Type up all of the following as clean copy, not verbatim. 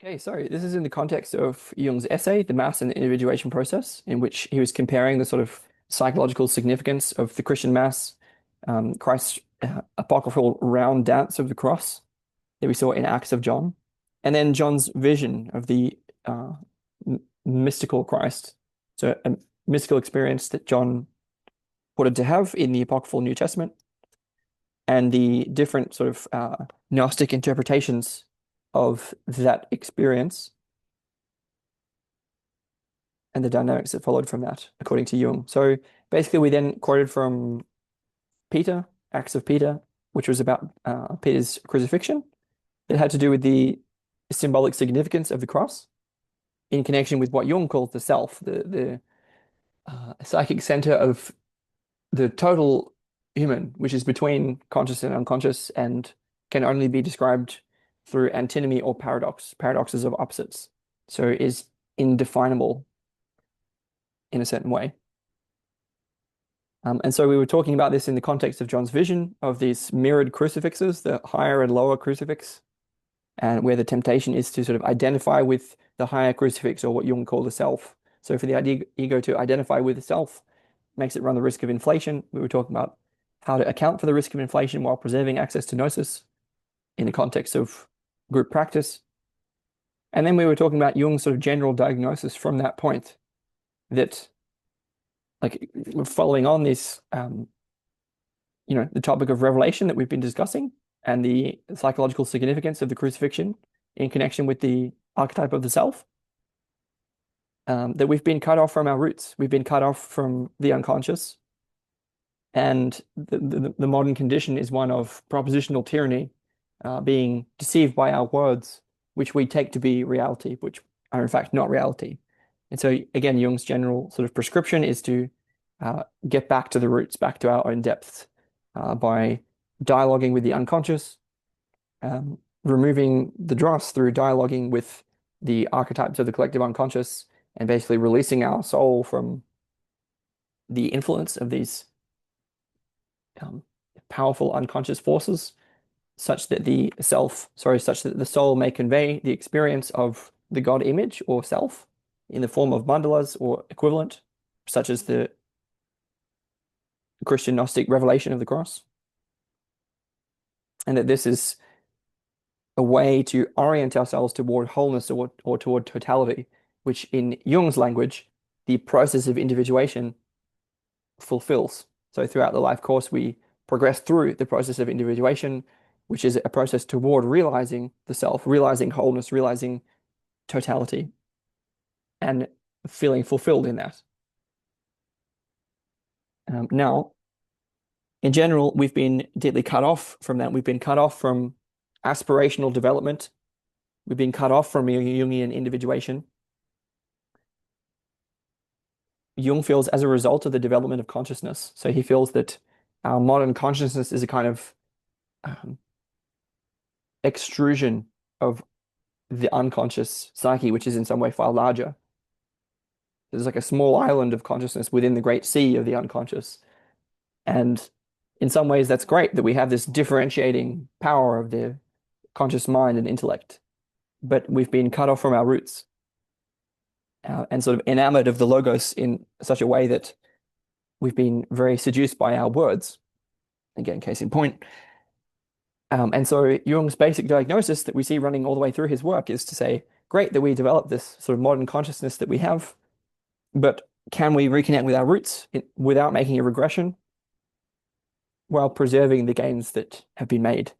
Okay, so this is in the context of Jung's essay, The Mass and the Individuation Process, in which he was comparing the sort of psychological significance of the Christian Mass, Christ's apocryphal round dance of the cross that we saw in Acts of John, and then John's vision of the mystical Christ. So a mystical experience that John purported to have in the apocryphal New Testament, and the different sort of Gnostic interpretations of that experience and the dynamics that followed from that, according to Jung. So basically, we then quoted from Peter, Acts of Peter, which was about Peter's crucifixion. It had to do with the symbolic significance of the cross in connection with what Jung calls the self, the psychic center of the total human, which is between conscious and unconscious and can only be described through antinomy or paradox, paradoxes of opposites. So is indefinable in a certain way. And so we were talking about this in the context of John's vision of these mirrored crucifixes, the higher and lower crucifix, and where the temptation is to sort of identify with the higher crucifix, or what Jung called the self. So for the ego to identify with the self makes it run the risk of inflation. We were talking about how to account for the risk of inflation while preserving access to gnosis in the context of group practice. And then we were talking about Jung's sort of general diagnosis from that point, that like following on this, the topic of revelation that we've been discussing and the psychological significance of the crucifixion in connection with the archetype of the self, that we've been cut off from our roots. We've been cut off from the unconscious. And the modern condition is one of propositional tyranny, being deceived by our words, which we take to be reality, which are in fact not reality. And so again, Jung's general sort of prescription is to get back to the roots, back to our own depths, by dialoguing with the unconscious, removing the dross through dialoguing with the archetypes of the collective unconscious, and basically releasing our soul from the influence of these powerful unconscious forces, such that the soul may convey the experience of the God image or self in the form of mandalas or equivalent, such as the Christian Gnostic revelation of the cross. And that this is a way to orient ourselves toward wholeness, or toward totality, which in Jung's language, the process of individuation fulfills. So throughout the life course, we progress through the process of individuation, which is a process toward realizing the self, realizing wholeness, realizing totality, and feeling fulfilled in that. Now, in general, we've been deeply cut off from that. We've been cut off from aspirational development. We've been cut off from Jungian individuation. Jung feels as a result of the development of consciousness. So he feels that our modern consciousness is a kind of extrusion of the unconscious psyche, which is in some way far larger. There's like a small island of consciousness within the great sea of the unconscious. And in some ways, that's great that we have this differentiating power of the conscious mind and intellect. But we've been cut off from our roots, and sort of enamored of the logos in such a way that we've been very seduced by our words. Again, case in point. And so Jung's basic diagnosis that we see running all the way through his work is to say, great that we develop this sort of modern consciousness that we have, but can we reconnect with our roots without making a regression, while preserving the gains that have been made?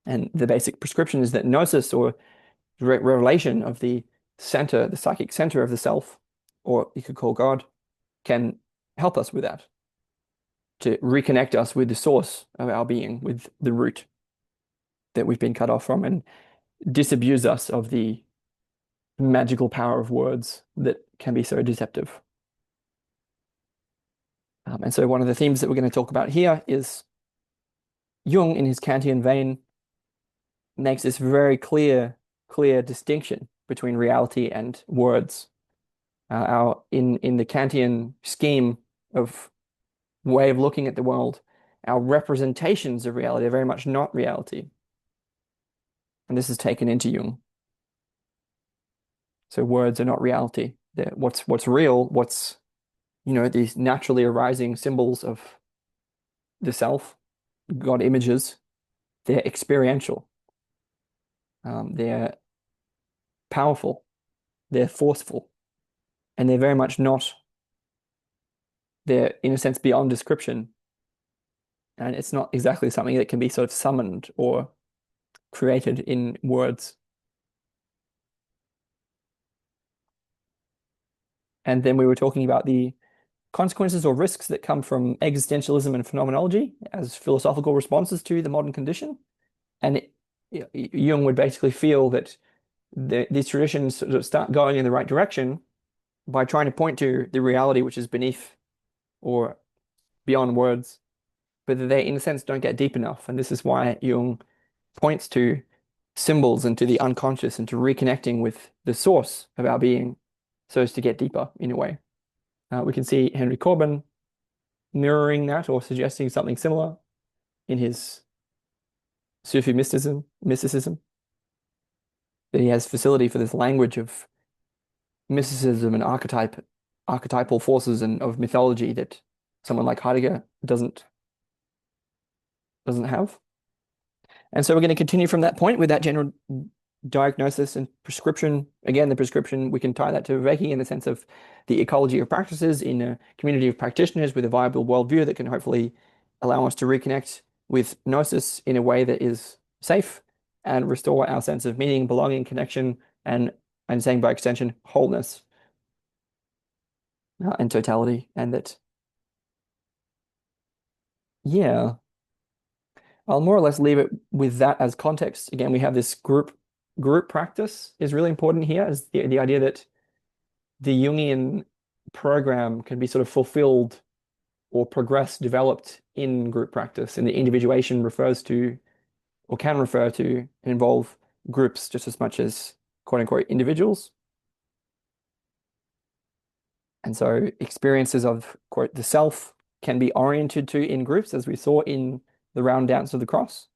And the basic prescription is that gnosis, or revelation of the center, the psychic center of the self, or you could call God, can help us with that, to reconnect us with the source of our being, with the root that we've been cut off from, and disabuse us of the magical power of words that can be so deceptive. And so one of the themes that we're going to talk about here is Jung, in his Kantian vein, makes this very clear distinction between reality and words. In the Kantian scheme of way of looking at the world, our representations of reality are very much not reality. And this is taken into Jung. So words are not reality. What's real, these naturally arising symbols of the self, God images, they're experiential. They're powerful, they're forceful, and they're very much not, they're in a sense beyond description. And it's not exactly something that can be sort of summoned or created in words. And then we were talking about the consequences or risks that come from existentialism and phenomenology as philosophical responses to the modern condition. And Jung would basically feel that these traditions sort of start going in the right direction by trying to point to the reality which is beneath or beyond words, but that they, in a sense, don't get deep enough. And this is why Jung points to symbols and to the unconscious and to reconnecting with the source of our being so as to get deeper in a way. We can see Henry Corbin mirroring that or suggesting something similar in his Sufi mysticism, that he has facility for this language of mysticism and archetypal forces and of mythology that someone like Heidegger doesn't have. And so we're going to continue from that point with that general diagnosis and prescription. Again, the prescription, we can tie that to Reiki in the sense of the ecology of practices in a community of practitioners with a viable worldview that can hopefully allow us to reconnect with Gnosis in a way that is safe and restore our sense of meaning, belonging, connection, and I'm saying by extension, wholeness and totality. And that, yeah, I'll more or less leave it with that as context. Again, we have this group practice is really important here, as the idea that the Jungian program can be sort of fulfilled or progressed, developed in group practice. And the individuation refers to or can refer to and involve groups just as much as quote unquote individuals. And so experiences of quote the self can be oriented to in groups, as we saw in the round dance of the cross,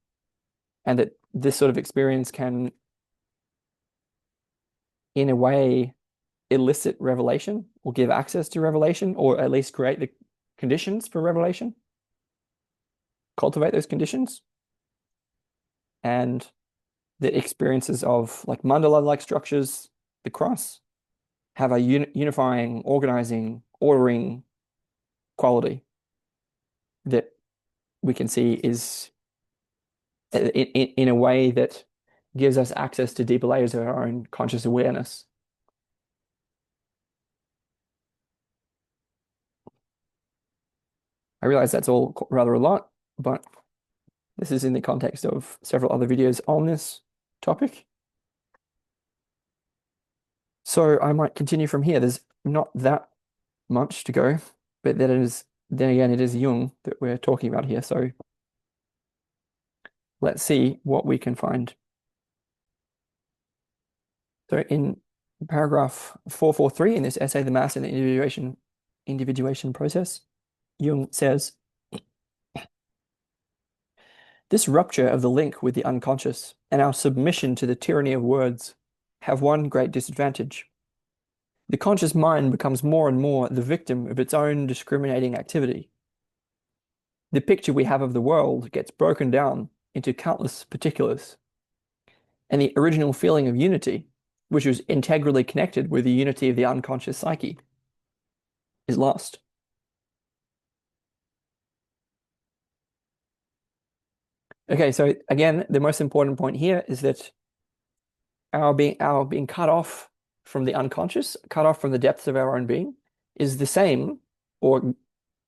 and that this sort of experience can, in a way, elicit revelation or give access to revelation, or at least create the conditions for revelation, cultivate those conditions. And the experiences of like mandala-like structures, the cross, have a unifying, organizing, ordering quality that we can see is in a way that gives us access to deeper layers of our own conscious awareness. I realize that's all rather a lot, but this is in the context of several other videos on this topic. So I might continue from here. There's not that much to go, but then again, it is Jung that we're talking about here. So let's see what we can find. So in paragraph 443 in this essay, The Mass and the Individuation Process, Jung says, this rupture of the link with the unconscious and our submission to the tyranny of words have one great disadvantage. The conscious mind becomes more and more the victim of its own discriminating activity. The picture we have of the world gets broken down into countless particulars, and the original feeling of unity, which was integrally connected with the unity of the unconscious psyche, is lost. Okay, so again, the most important point here is that our being cut off from the unconscious, cut off from the depths of our own being, is the same, or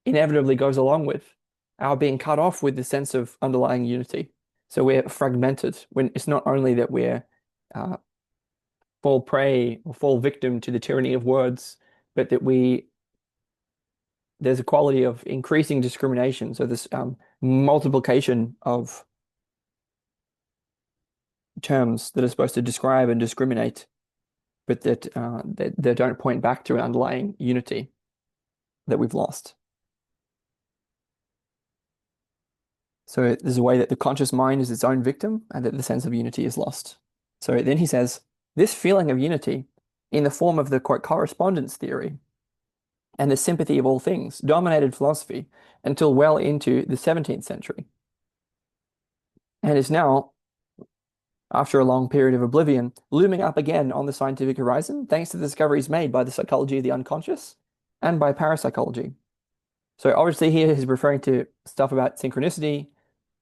inevitably goes along with our being cut off with the sense of underlying unity. So we're fragmented. When it's not only that we're fall prey or fall victim to the tyranny of words, but that there's a quality of increasing discrimination. So this multiplication of terms that are supposed to describe and discriminate, but that don't point back to an underlying unity that we've lost. So there's a way that the conscious mind is its own victim and that the sense of unity is lost. So then he says, this feeling of unity in the form of the quote correspondence theory and the sympathy of all things dominated philosophy until well into the 17th century, and is now, after a long period of oblivion, looming up again on the scientific horizon thanks to the discoveries made by the psychology of the unconscious and by parapsychology. So obviously here he's referring to stuff about synchronicity,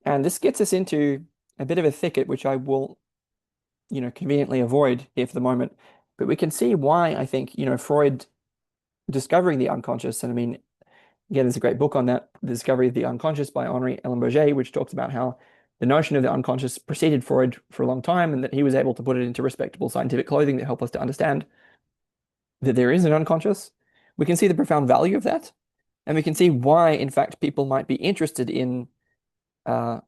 and this gets us into a bit of a thicket, which I will, conveniently avoid here for the moment. But we can see why I think, Freud discovering the unconscious, and I mean, again, there's a great book on that, The Discovery of the Unconscious by Henri Ellen-Bourget, which talks about how the notion of the unconscious preceded Freud for a long time, and that he was able to put it into respectable scientific clothing that help us to understand that there is an unconscious. We can see the profound value of that, and we can see why, in fact, people might be interested in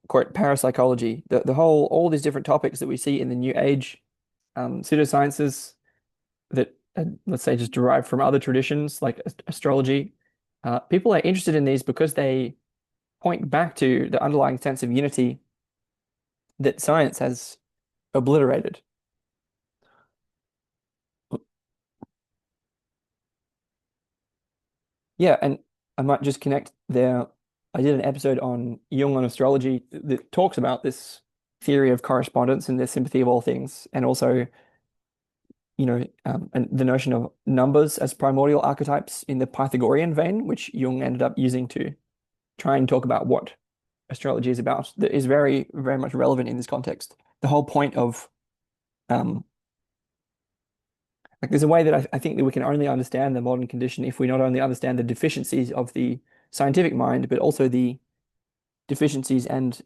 quote parapsychology, the whole all these different topics that we see in the New Age pseudosciences that let's say just derive from other traditions like astrology. People are interested in these because they point back to the underlying sense of unity that science has obliterated. Yeah, and I might just connect there. I did an episode on Jung on astrology that talks about this theory of correspondence and the sympathy of all things, and also, and the notion of numbers as primordial archetypes in the Pythagorean vein, which Jung ended up using to try and talk about what astrology is about, that is very, very much relevant in this context. The whole point of um, like there's a way that I think that we can only understand the modern condition if we not only understand the deficiencies of the scientific mind, but also the deficiencies and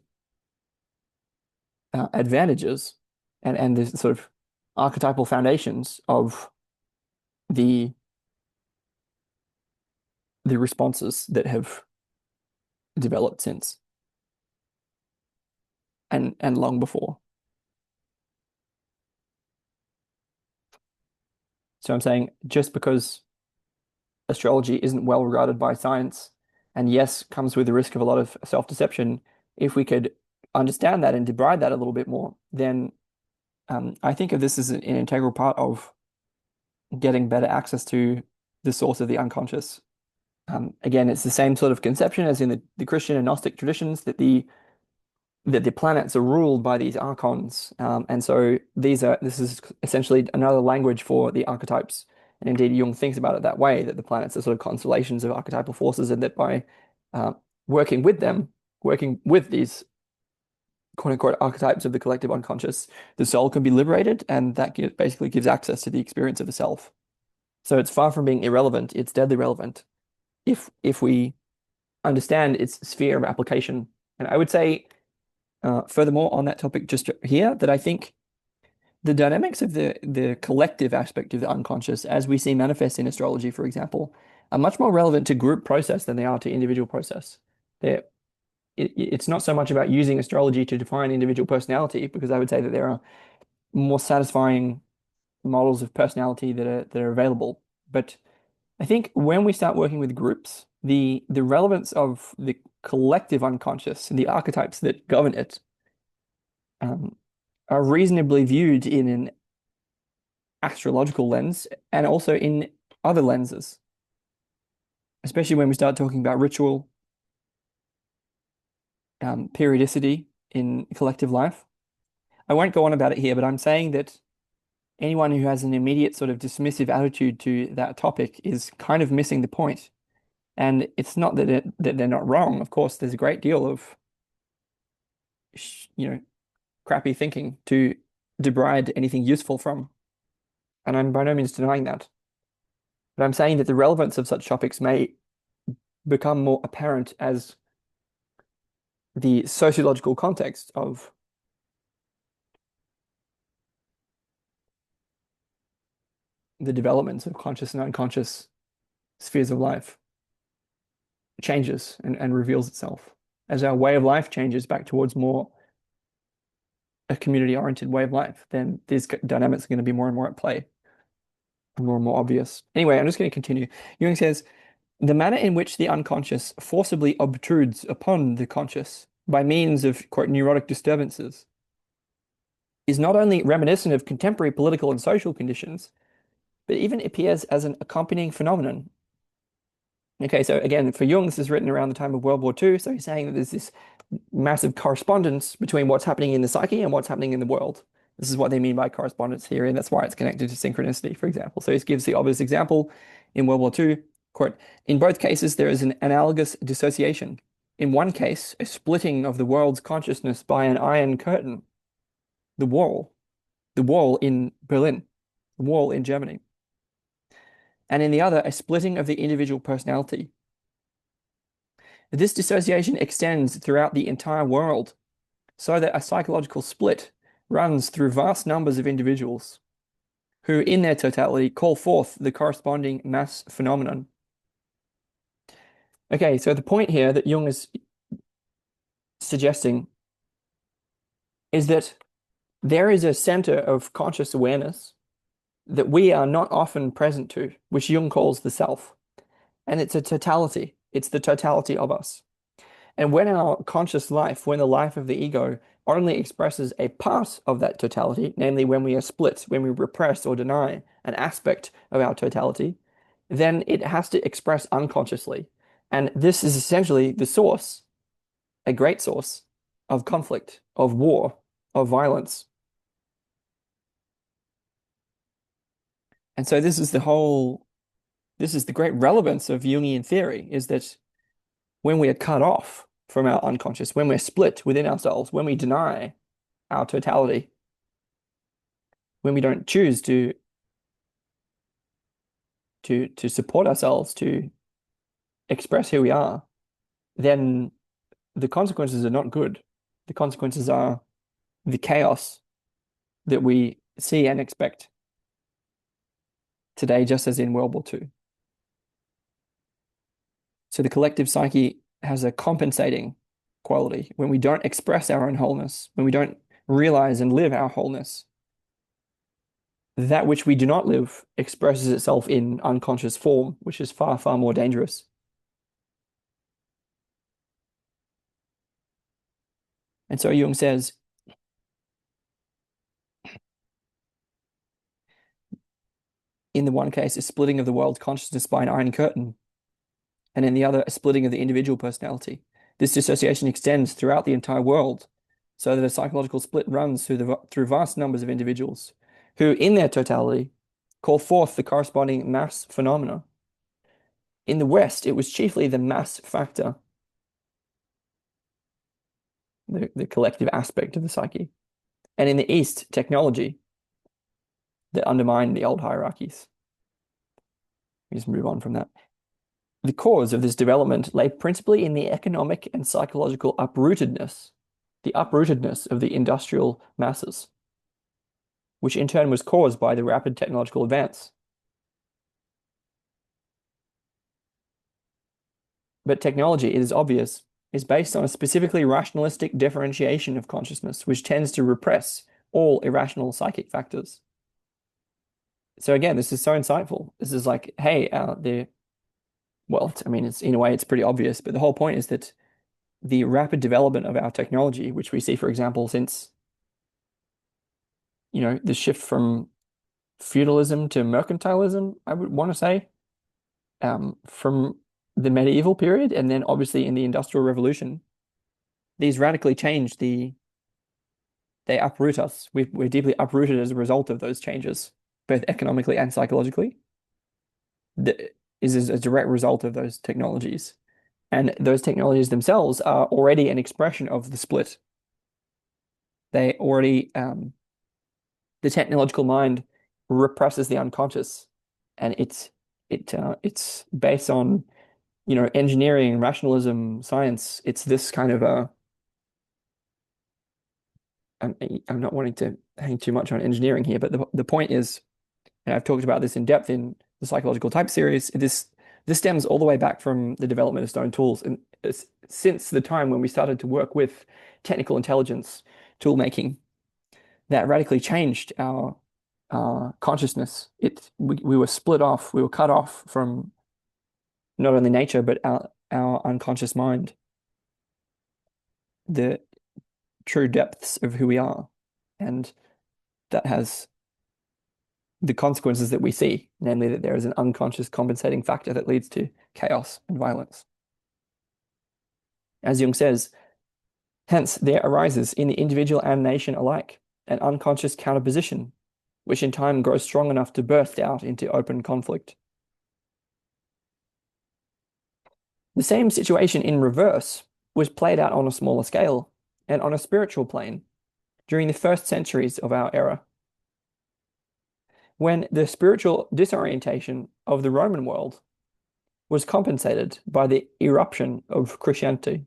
advantages and the sort of archetypal foundations of the the responses that have developed since and long before. So I'm saying just because astrology isn't well regarded by science, and yes, comes with the risk of a lot of self-deception, if we could understand that and debride that a little bit more, then I think of this as an integral part of getting better access to the source of the unconscious. Again, it's the same sort of conception as in the Christian and Gnostic traditions that the planets are ruled by these archons, and so this is essentially another language for the archetypes. And indeed, Jung thinks about it that way, that the planets are sort of constellations of archetypal forces, and that by uh, working with them, working with these quote unquote archetypes of the collective unconscious, the soul can be liberated, and that basically gives access to the experience of the self. So it's far from being irrelevant; it's deadly relevant if we understand its sphere of application. And I would say, furthermore, on that topic, just here, that I think the dynamics of the collective aspect of the unconscious, as we see manifest in astrology, for example, are much more relevant to group process than they are to individual process. It's not so much about using astrology to define individual personality, because I would say that there are more satisfying models of personality that are available. But I think when we start working with groups, the relevance of the collective unconscious and the archetypes that govern it um, are reasonably viewed in an astrological lens and also in other lenses, especially when we start talking about ritual, periodicity in collective life. I won't go on about it here, but I'm saying that anyone who has an immediate sort of dismissive attitude to that topic is kind of missing the point. And it's not that they're not wrong. Of course, there's a great deal of, you know, crappy thinking to debride anything useful from. And I'm by no means denying that. But I'm saying that the relevance of such topics may become more apparent as the sociological context of the developments of conscious and unconscious spheres of life changes and reveals itself. As our way of life changes back towards more a community-oriented way of life, then these dynamics are going to be more and more at play, more and more obvious. Anyway, I'm just going to continue. Jung says, the manner in which the unconscious forcibly obtrudes upon the conscious by means of, quote, neurotic disturbances is not only reminiscent of contemporary political and social conditions, but even appears as an accompanying phenomenon. Okay, so again, for Jung, this is written around the time of World War II. So he's saying that there's this massive correspondence between what's happening in the psyche and what's happening in the world. This is what they mean by correspondence here, and that's why it's connected to synchronicity, for example. So he gives the obvious example in World War II, quote, in both cases, there is an analogous dissociation. In one case, a splitting of the world's consciousness by an iron curtain, the wall, the wall in Berlin, the wall in Germany. And in the other, a splitting of the individual personality. This dissociation extends throughout the entire world, so that a psychological split runs through vast numbers of individuals who, in their totality, call forth the corresponding mass phenomenon. Okay, so the point here that Jung is suggesting is that there is a center of conscious awareness that we are not often present to, which Jung calls the self. And it's a totality. It's the totality of us. And when our conscious life, when the life of the ego only expresses a part of that totality, namely when we are split, when we repress or deny an aspect of our totality, then it has to express unconsciously. And this is essentially the source, a great source of conflict, of war, of violence. And so this is the great relevance of Jungian theory, is that when we are cut off from our unconscious, when we're split within ourselves, when we deny our totality, when we don't choose to support ourselves, to express who we are, then the consequences are not good. The consequences are the chaos that we see and expect today, just as in World War II. So the collective psyche has a compensating quality. When we don't express our own wholeness, when we don't realize and live our wholeness, that which we do not live expresses itself in unconscious form, which is far, far more dangerous. And so Jung says, in the one case, a splitting of the world's consciousness by an iron curtain, and in the other, a splitting of the individual personality. This dissociation extends throughout the entire world, so that a psychological split runs through vast numbers of individuals who, in their totality, call forth the corresponding mass phenomena. In the West, it was chiefly the mass factor, the collective aspect of the psyche, and in the East, technology that undermined the old hierarchies. We just move on from that. The cause of this development lay principally in the economic and psychological uprootedness, the uprootedness of the industrial masses, which in turn was caused by the rapid technological advance. But technology, it is obvious, is based on a specifically rationalistic differentiation of consciousness, which tends to repress all irrational psychic factors. So again, this is so insightful. This is like, hey, well, I mean, it's in a way it's pretty obvious, but the whole point is that the rapid development of our technology, which we see, for example, since the shift from feudalism to mercantilism, I would want to say, from the medieval period, and then obviously in the Industrial Revolution, these radically changed they uproot us. We're deeply uprooted as a result of those changes, both economically and psychologically. That is a direct result of those technologies. And those technologies themselves are already an expression of the split. They already, the technological mind represses the unconscious, and it's based on engineering, rationalism, science. It's this kind of I'm not wanting to hang too much on engineering here, but the point is, and I've talked about this in depth in the psychological type series, this stems all the way back from the development of stone tools, and since the time when we started to work with technical intelligence tool making, that radically changed our consciousness. We were split off, we were cut off from not only nature but our unconscious mind, the true depths of who we are, and that has the consequences that we see, namely that there is an unconscious compensating factor that leads to chaos and violence. As Jung says, hence there arises in the individual and nation alike an unconscious counterposition, which in time grows strong enough to burst out into open conflict. The same situation in reverse was played out on a smaller scale and on a spiritual plane during the first centuries of our era, when the spiritual disorientation of the Roman world was compensated by the eruption of Christianity.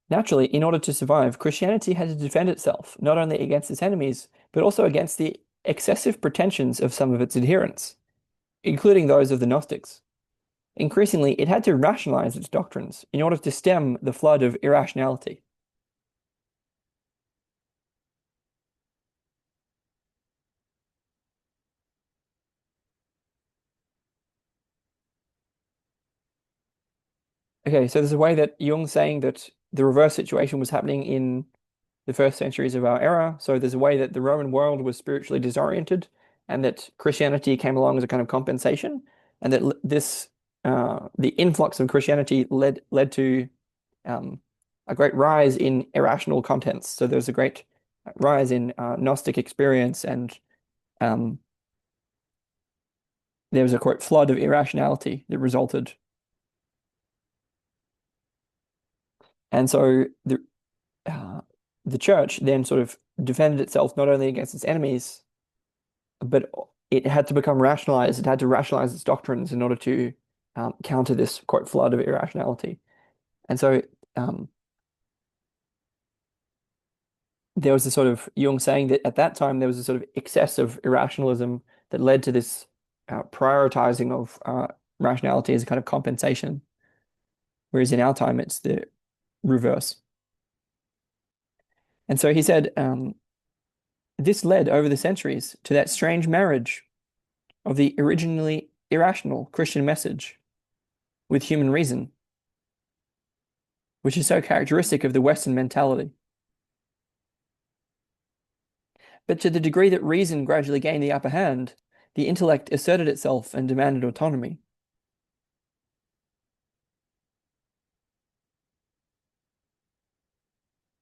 Naturally, in order to survive, Christianity had to defend itself not only against its enemies, but also against the excessive pretensions of some of its adherents, including those of the Gnostics. Increasingly, it had to rationalize its doctrines in order to stem the flood of irrationality. Okay, so there's a way that Jung's saying that the reverse situation was happening in the first centuries of our era. So there's a way that the Roman world was spiritually disoriented, and that Christianity came along as a kind of compensation, and that this the influx of Christianity led to a great rise in irrational contents. So there's a great rise in Gnostic experience, and um, there was a quote flood of irrationality that resulted. And so uh, the church then sort of defended itself not only against its enemies, but it had to become rationalized. It had to rationalize its doctrines in order to counter this quote flood of irrationality. And so um, there was a sort of Jung saying that at that time there was a sort of excess of irrationalism that led to this prioritizing of rationality as a kind of compensation, whereas in our time it's the reverse. And so he said, this led over the centuries to that strange marriage of the originally irrational Christian message with human reason, which is so characteristic of the Western mentality. But to the degree that reason gradually gained the upper hand, the intellect asserted itself and demanded autonomy.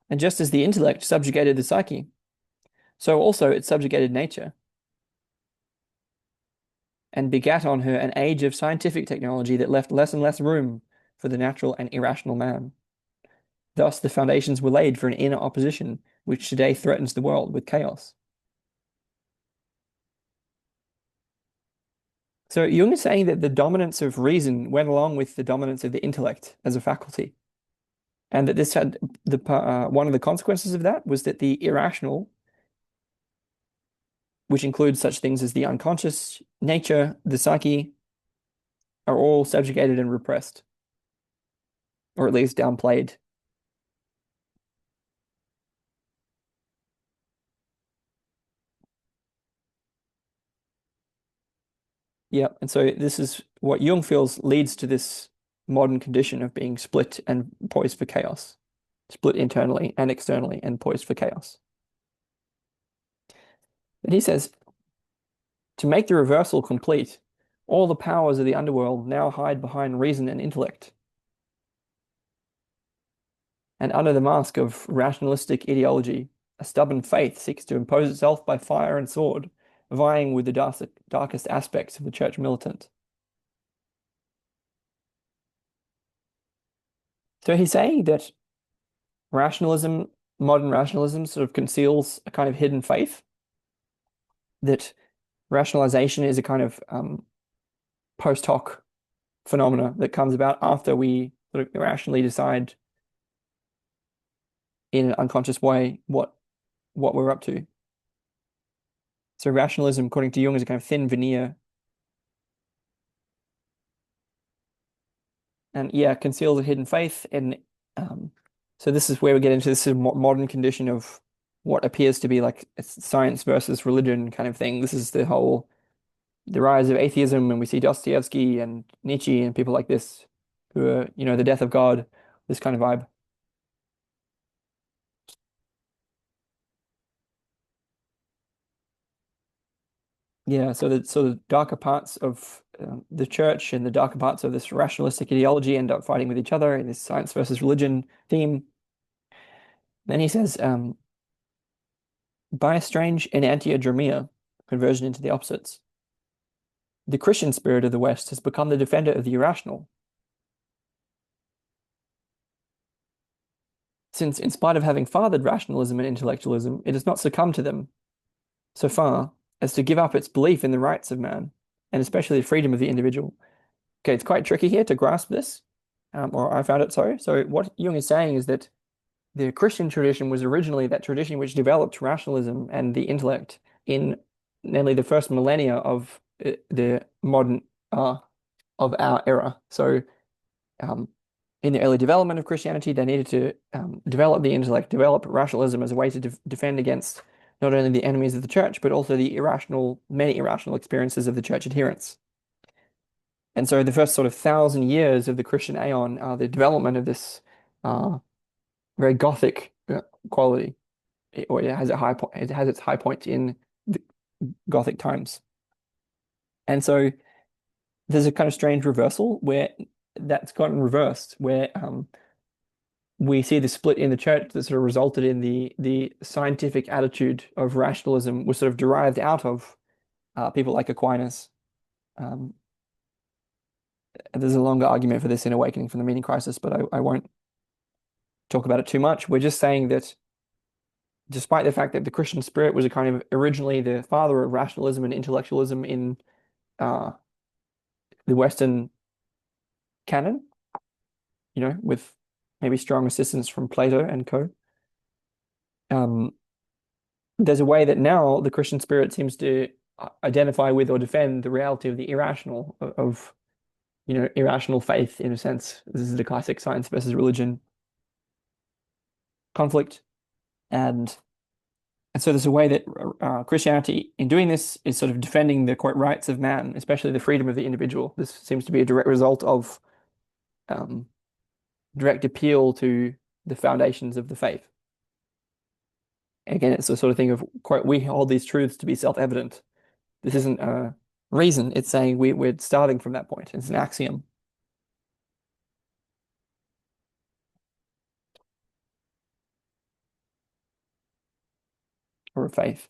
And just as the intellect subjugated the psyche, so also it subjugated nature and begat on her an age of scientific technology that left less and less room for the natural and irrational man. Thus, the foundations were laid for an inner opposition, which today threatens the world with chaos. So Jung is saying that the dominance of reason went along with the dominance of the intellect as a faculty, and that this had one of the consequences of that was that the irrational, which includes such things as the unconscious, nature, the psyche, are all subjugated and repressed, or at least downplayed. Yeah, and so this is what Jung feels leads to this modern condition of being split and poised for chaos, split internally and externally and poised for chaos. And he says, to make the reversal complete, all the powers of the underworld now hide behind reason and intellect. And under the mask of rationalistic ideology, a stubborn faith seeks to impose itself by fire and sword, vying with the darkest aspects of the church militant. So he's saying that rationalism, modern rationalism, sort of conceals a kind of hidden faith, that rationalization is a kind of post hoc phenomena that comes about after we sort of rationally decide in an unconscious way what we're up to. So rationalism, according to Jung, is a kind of thin veneer, and yeah, conceals a hidden faith. And so this is where we get into this modern condition of what appears to be like science versus religion kind of thing. This is the rise of atheism, and we see Dostoevsky and Nietzsche and people like this who are, the death of God, this kind of vibe. Yeah, so the darker parts of the church and the darker parts of this rationalistic ideology end up fighting with each other in this science versus religion theme. Then he says, by a strange enantiodromia, conversion into the opposites, the Christian spirit of the West has become the defender of the irrational, since in spite of having fathered rationalism and intellectualism, it has not succumbed to them so far as to give up its belief in the rights of man, and especially the freedom of the individual. Okay, it's quite tricky here to grasp this, or I found it so. So what Jung is saying is that the Christian tradition was originally that tradition which developed rationalism and the intellect in namely the first millennia of the modern of our era. So um, in the early development of Christianity, they needed to develop the intellect, develop rationalism as a way to defend against not only the enemies of the church, but also the many irrational experiences of the church adherents. And so the first sort of 1,000 years of the Christian aeon are the development of this uh, very Gothic quality. It has a high point. It has its high point in the Gothic times. And so there's a kind of strange reversal where that's gotten reversed, where we see the split in the church that sort of resulted in the scientific attitude of rationalism was sort of derived out of people like Aquinas. Um, there's a longer argument for this in Awakening from the Meaning Crisis, but I won't talk about it too much. We're just saying that despite the fact that the Christian spirit was a kind of originally the father of rationalism and intellectualism in uh, the Western canon, with maybe strong assistance from Plato and co. Um, there's a way that now the Christian spirit seems to identify with or defend the reality of the irrational, of irrational faith in a sense. This is the classic science versus religion conflict, and so there's a way that Christianity, in doing this, is sort of defending the quote rights of man, especially the freedom of the individual. This seems to be a direct result of um, direct appeal to the foundations of the faith. Again, it's the sort of thing of quote, we hold these truths to be self-evident. This isn't a reason, it's saying we're starting from that point. It's an axiom or a faith.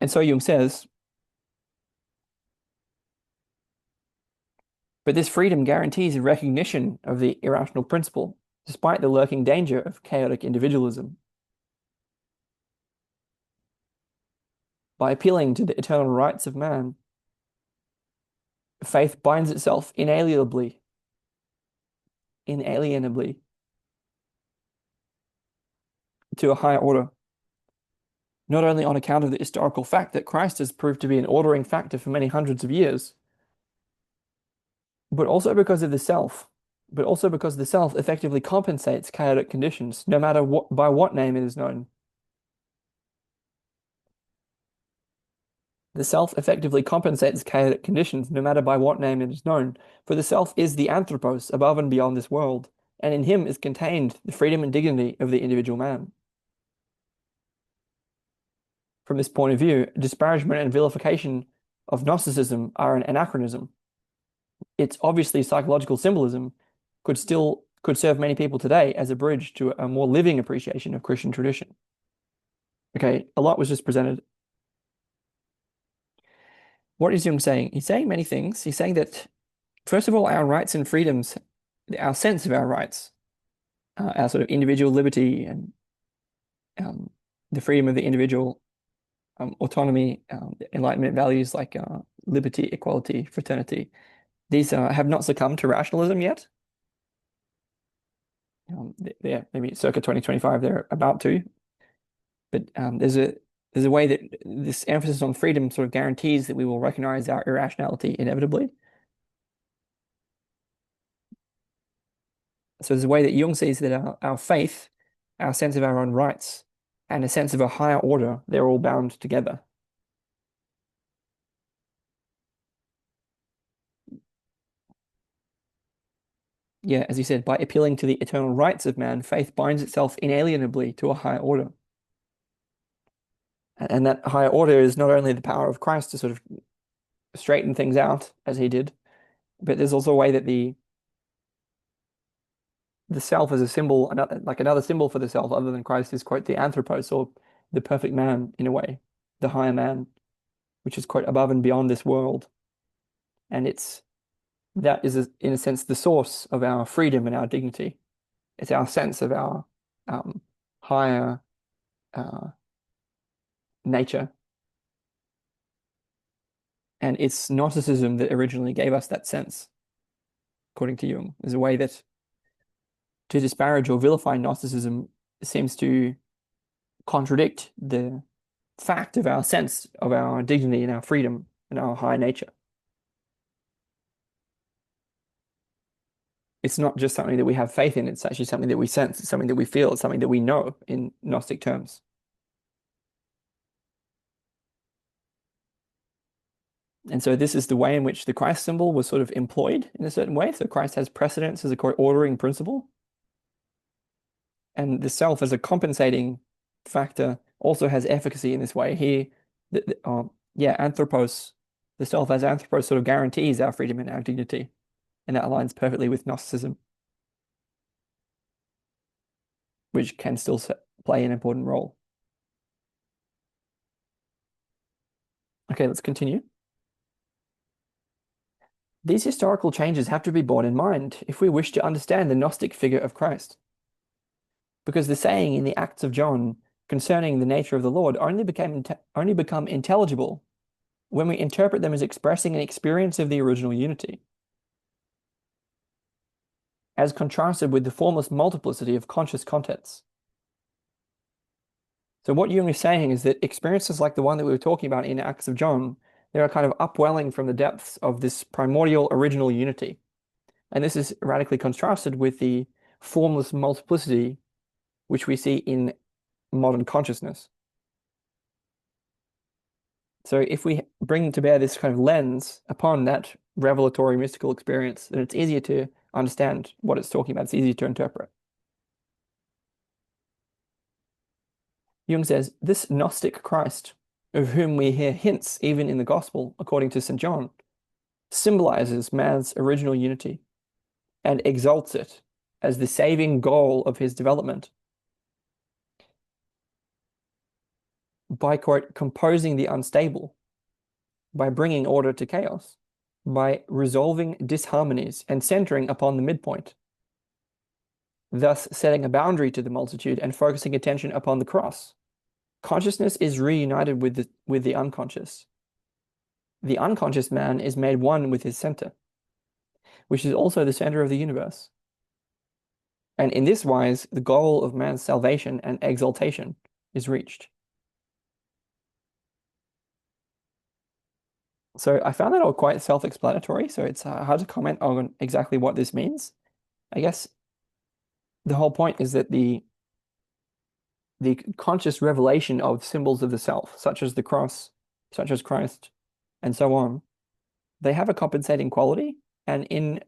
And so Jung says, but this freedom guarantees a recognition of the irrational principle, despite the lurking danger of chaotic individualism. By appealing to the eternal rights of man, faith binds itself inalienably to a higher order, not only on account of the historical fact that Christ has proved to be an ordering factor for many hundreds of years, but also because of the self, but also because the self effectively compensates chaotic conditions, no matter by what name it is known. The self effectively compensates chaotic conditions, no matter by what name it is known, for the self is the anthropos above and beyond this world, and in him is contained the freedom and dignity of the individual man. From this point of view, disparagement and vilification of Gnosticism are an anachronism. Its obviously psychological symbolism could serve many people today as a bridge to a more living appreciation of Christian tradition. Okay, a lot was just presented. What is Jung saying? He's saying many things. He's saying that, first of all, our rights and freedoms, our sense of our rights, our sort of individual liberty and um, the freedom of the individual, autonomy, enlightenment values like liberty, equality, fraternity, these have not succumbed to rationalism yet. They're maybe circa 2025, they're about to. But there's a way that this emphasis on freedom sort of guarantees that we will recognize our irrationality inevitably. So there's a way that Jung sees that our faith, our sense of our own rights, and a sense of a higher order, they're all bound together. yeah, as you said, by appealing to the eternal rights of man, faith binds itself inalienably to a higher order. And that higher order is not only the power of Christ to sort of straighten things out as he did, but there's also a way that the self as a symbol, another symbol for the self other than Christ is, quote, the anthropos, or the perfect man in a way, the higher man, which is, quote, above and beyond this world. And that is, in a sense, the source of our freedom and our dignity. It's our sense of our higher uh, nature. And it's Gnosticism that originally gave us that sense, according to Jung. There's a way that to disparage or vilify Gnosticism seems to contradict the fact of our sense of our dignity and our freedom and our high nature. It's not just something that we have faith in, it's actually something that we sense, it's something that we feel, it's something that we know in Gnostic terms. And so this is the way in which the Christ symbol was sort of employed in a certain way. So Christ has precedence as a ordering principle. And the self as a compensating factor also has efficacy in this way. Here, anthropos, the self as anthropos sort of guarantees our freedom and our dignity. And that aligns perfectly with Gnosticism, which can still play an important role. Okay, let's continue. These historical changes have to be borne in mind if we wish to understand the Gnostic figure of Christ. Because the saying in the Acts of John concerning the nature of the Lord only become intelligible when we interpret them as expressing an experience of the original unity, as contrasted with the formless multiplicity of conscious contents. So what Jung is saying is that experiences like the one that we were talking about in Acts of John, they are kind of upwelling from the depths of this primordial original unity. And this is radically contrasted with the formless multiplicity which we see in modern consciousness. So if we bring to bear this kind of lens upon that revelatory mystical experience, then it's easier to understand what it's talking about. It's easier to interpret. Jung says, this Gnostic Christ, of whom we hear hints even in the Gospel, according to St. John, symbolizes man's original unity and exalts it as the saving goal of his development by, quote, composing the unstable, by bringing order to chaos, by resolving disharmonies and centering upon the midpoint, thus setting a boundary to the multitude and focusing attention upon the cross. Consciousness is reunited with the unconscious. The unconscious man is made one with his center, which is also the center of the universe. And in this wise, the goal of man's salvation and exaltation is reached. So I found that all quite self-explanatory, so it's hard to comment on exactly what this means. I guess the whole point is that the conscious revelation of symbols of the self, such as the cross, such as Christ, and so on, they have a compensating quality. And in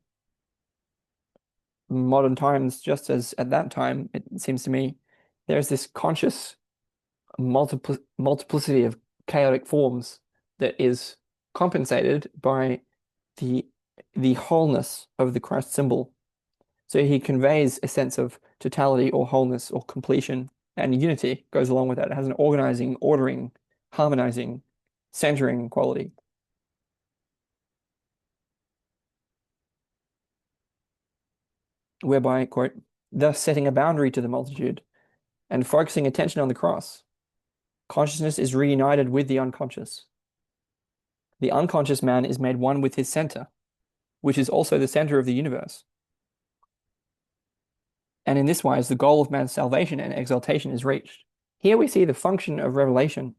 modern times, just as at that time, it seems to me, there's this conscious multiplicity of chaotic forms that is compensated by the wholeness of the Christ symbol. So he conveys a sense of totality or wholeness or completion, and unity goes along with that. It has an organizing, ordering, harmonizing, centering quality. Whereby, quote, thus setting a boundary to the multitude and focusing attention on the cross, consciousness is reunited with the unconscious. The unconscious man is made one with his center, which is also the center of the universe. And in this wise, the goal of man's salvation and exaltation is reached. Here we see the function of revelation.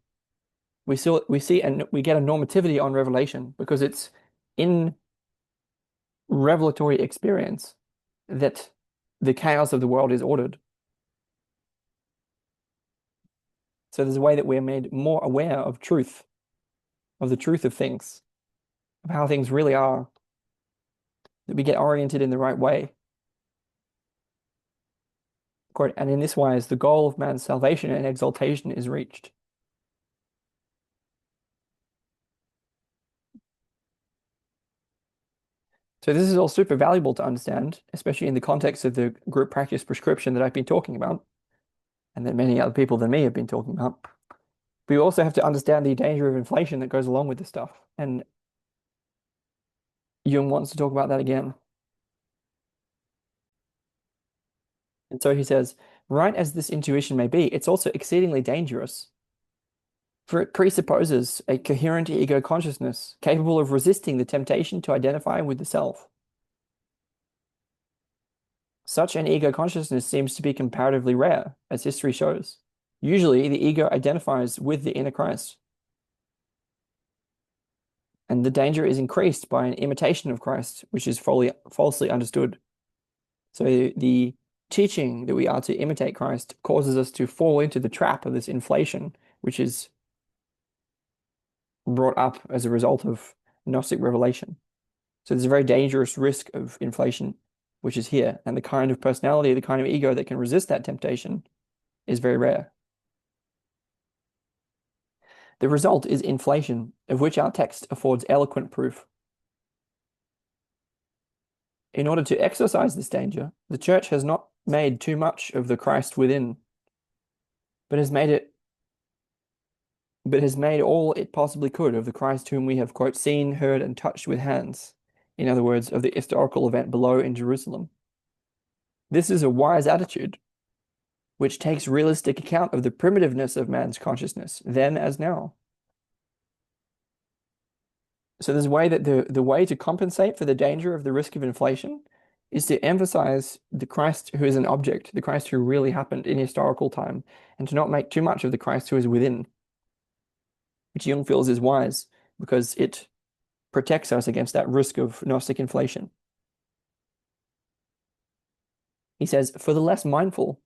We see and we get a normativity on revelation because it's in revelatory experience that the chaos of the world is ordered. So there's a way that we're made more aware of truth, of the truth of things, of how things really are, that we get oriented in the right way. Quote, and in this wise, the goal of man's salvation and exaltation is reached. So this is all super valuable to understand, especially in the context of the group practice prescription that I've been talking about, and that many other people than me have been talking about. But you also have to understand the danger of inflation that goes along with this stuff. And Jung wants to talk about that again. And so he says, right as this intuition may be, it's also exceedingly dangerous, for it presupposes a coherent ego consciousness capable of resisting the temptation to identify with the self. Such an ego consciousness seems to be comparatively rare, as history shows. Usually, the ego identifies with the inner Christ, and the danger is increased by an imitation of Christ, which is falsely understood. So the teaching that we are to imitate Christ causes us to fall into the trap of this inflation, which is brought up as a result of Gnostic revelation. So there's a very dangerous risk of inflation, which is here. And the kind of personality, the kind of ego that can resist that temptation is very rare. The result is inflation, of which our text affords eloquent proof. In order to exorcise this danger, the Church has not made too much of the Christ within, but has made all it possibly could of the Christ whom we have, quote, seen, heard, and touched with hands. In other words, of the historical event below in Jerusalem. This is a wise attitude, which takes realistic account of the primitiveness of man's consciousness, then as now. So there's a way that the way to compensate for the danger of the risk of inflation is to emphasize the Christ who is an object, the Christ who really happened in historical time, and to not make too much of the Christ who is within, which Jung feels is wise because it protects us against that risk of Gnostic inflation. He says, for the less mindful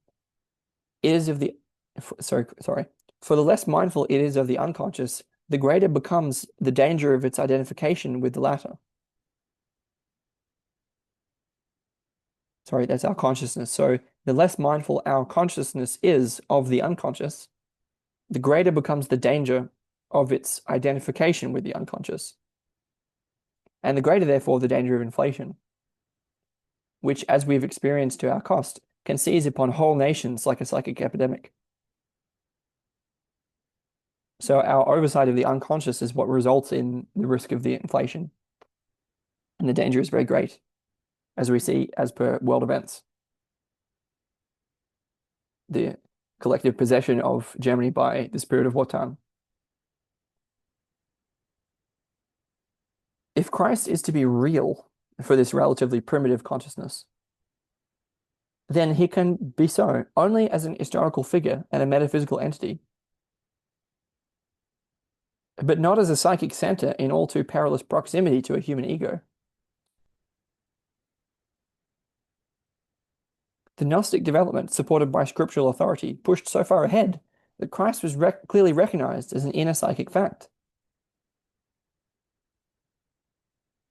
it is of the for the less mindful it is of the unconscious, the greater becomes the danger of its identification with the latter. Sorry, that's our consciousness. So the less mindful our consciousness is of the unconscious, the greater becomes the danger of its identification with the unconscious. And the greater, therefore, the danger of inflation, which, as we've experienced to our cost, can seize upon whole nations like a psychic epidemic. So our oversight of the unconscious is what results in the risk of the inflation. And the danger is very great, as we see as per world events. The collective possession of Germany by the spirit of Wotan. If Christ is to be real for this relatively primitive consciousness, then he can be so only as an historical figure and a metaphysical entity, but not as a psychic center in all too perilous proximity to a human ego. The Gnostic development, supported by scriptural authority, pushed so far ahead that Christ was clearly recognized as an inner psychic fact.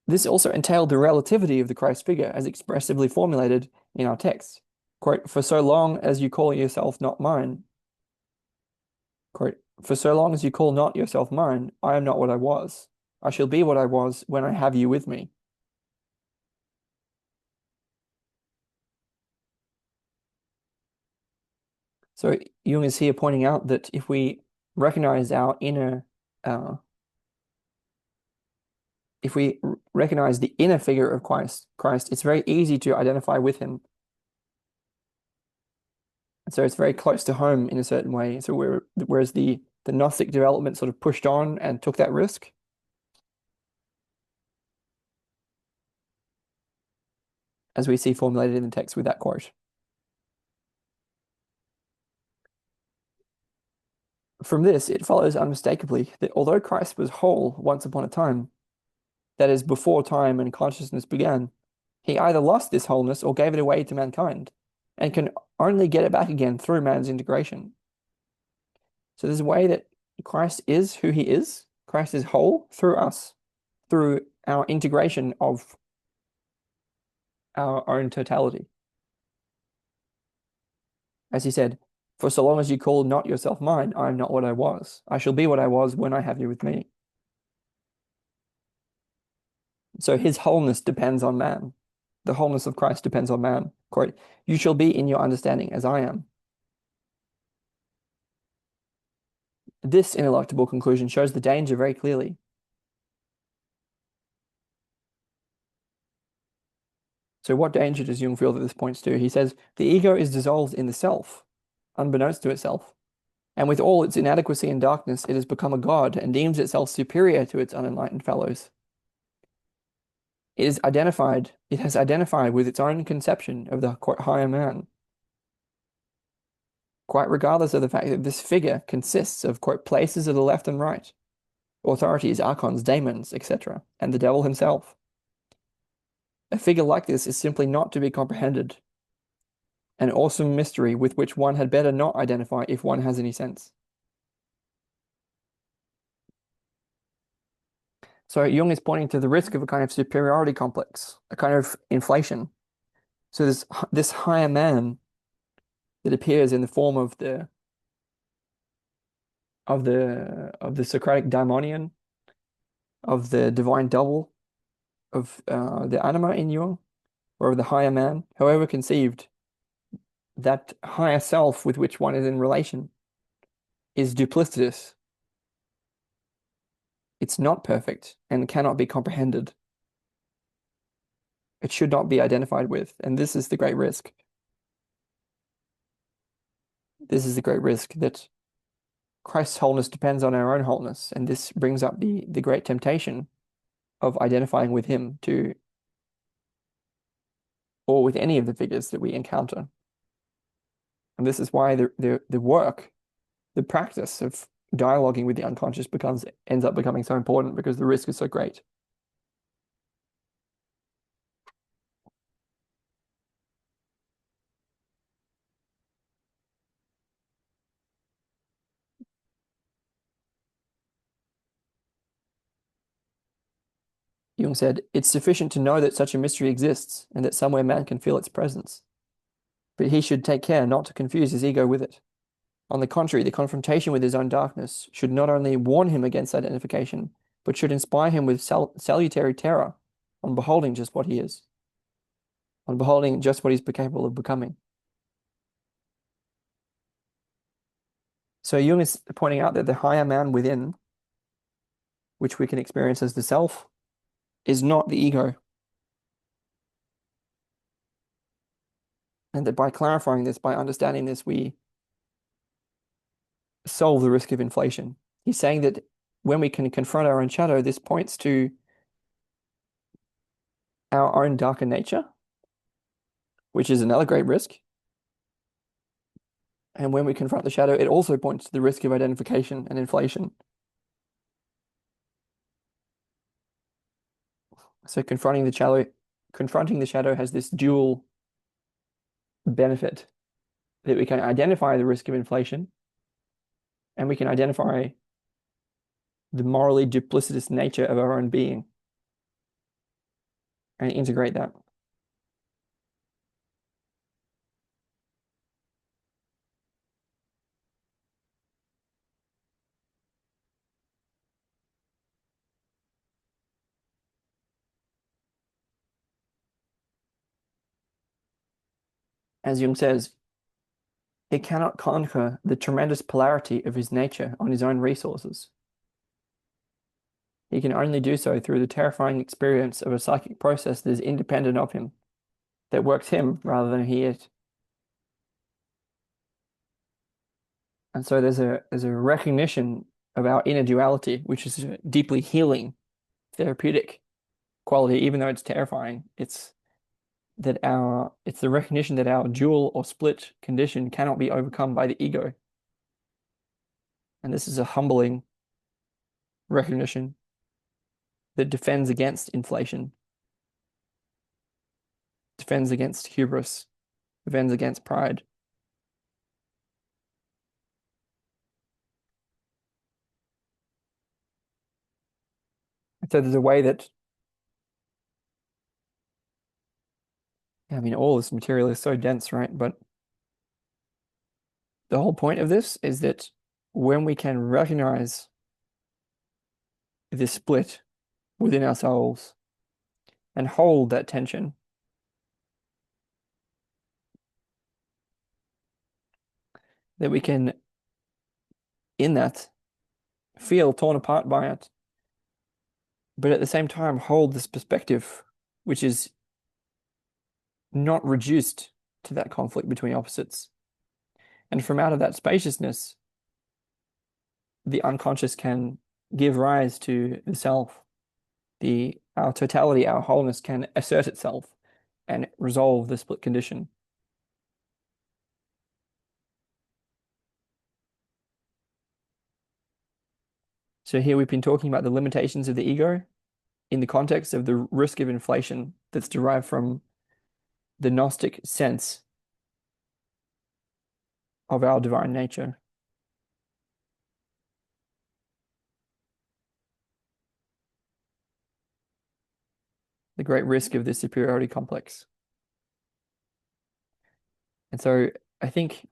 This also entailed the relativity of the Christ figure as expressively formulated in our text. Quote, for so long as you call yourself not mine, quote, for so long as you call not yourself mine, I am not what I was. I shall be what I was when I have you with me. So Jung is here pointing out that if we recognize our inner, if we recognize the inner figure of Christ, it's very easy to identify with him. And so it's very close to home in a certain way. So whereas the Gnostic development sort of pushed on and took that risk, as we see formulated in the text with that quote. From this, it follows unmistakably that although Christ was whole once upon a time, that is, before time and consciousness began, he either lost this wholeness or gave it away to mankind, and can only get it back again through man's integration. So there's a way that Christ is who he is. Christ is whole through us, through our integration of our own totality. As he said, for so long as you call not yourself mine, I am not what I was. I shall be what I was when I have you with me. So his wholeness depends on man. The wholeness of Christ depends on man. Quote, you shall be in your understanding as I am. This ineluctable conclusion shows the danger very clearly. So what danger does Jung feel that this points to? He says, the ego is dissolved in the self, unbeknownst to itself. And with all its inadequacy and darkness, it has become a god and deems itself superior to its unenlightened fellows. It has identified with its own conception of the quote, higher man, quite regardless of the fact that this figure consists of quote, places of the left and right, authorities, archons, daemons, etc., and the devil himself. A figure like this is simply not to be comprehended, an awesome mystery with which one had better not identify if one has any sense. So Jung is pointing to the risk of a kind of superiority complex, a kind of inflation. So this higher man that appears in the form of the Socratic daimonion, of the divine double, of the anima in Jung, or of the higher man, however conceived, that higher self with which one is in relation is duplicitous. It's not perfect and cannot be comprehended. It should not be identified with, and this is the great risk. This is the great risk that Christ's wholeness depends on our own wholeness, and this brings up the great temptation of identifying with him to, or with any of the figures that we encounter. And this is why the work, the practice of dialoguing with the unconscious ends up becoming so important because the risk is so great. Jung said, it's sufficient to know that such a mystery exists and that somewhere man can feel its presence. But he should take care not to confuse his ego with it. On the contrary, the confrontation with his own darkness should not only warn him against identification, but should inspire him with salutary terror on beholding just what he is, on beholding just what he's capable of becoming. So Jung is pointing out that the higher man within, which we can experience as the self, is not the ego. And that by clarifying this, by understanding this, we solve the risk of inflation. He's saying that when we can confront our own shadow, this points to our own darker nature, which is another great risk. And when we confront the shadow, it also points to the risk of identification and inflation. So confronting the shadow has this dual benefit that we can identify the risk of inflation and we can identify the morally duplicitous nature of our own being and integrate that. As Jung says, it cannot conquer the tremendous polarity of his nature on his own resources. He can only do so through the terrifying experience of a psychic process that is independent of him, that works him rather than he it. And so there's a recognition of our inner duality, which is a deeply healing, therapeutic quality, even though it's terrifying. It's the recognition that our dual or split condition cannot be overcome by the ego. And this is a humbling recognition that defends against inflation, defends against hubris, defends against pride. So there's a way that, I mean, all this material is so dense, right? But The whole point of this is that when we can recognize this split within ourselves and hold that tension, that we can, in that, feel torn apart by it, but at the same time hold this perspective, which is not reduced to that conflict between opposites. And from out of that spaciousness, the unconscious can give rise to the self. Our totality, our wholeness can assert itself and resolve the split condition. So here we've been talking about the limitations of the ego in the context of the risk of inflation that's derived from the Gnostic sense of our divine nature. The great risk of the superiority complex. And so I think,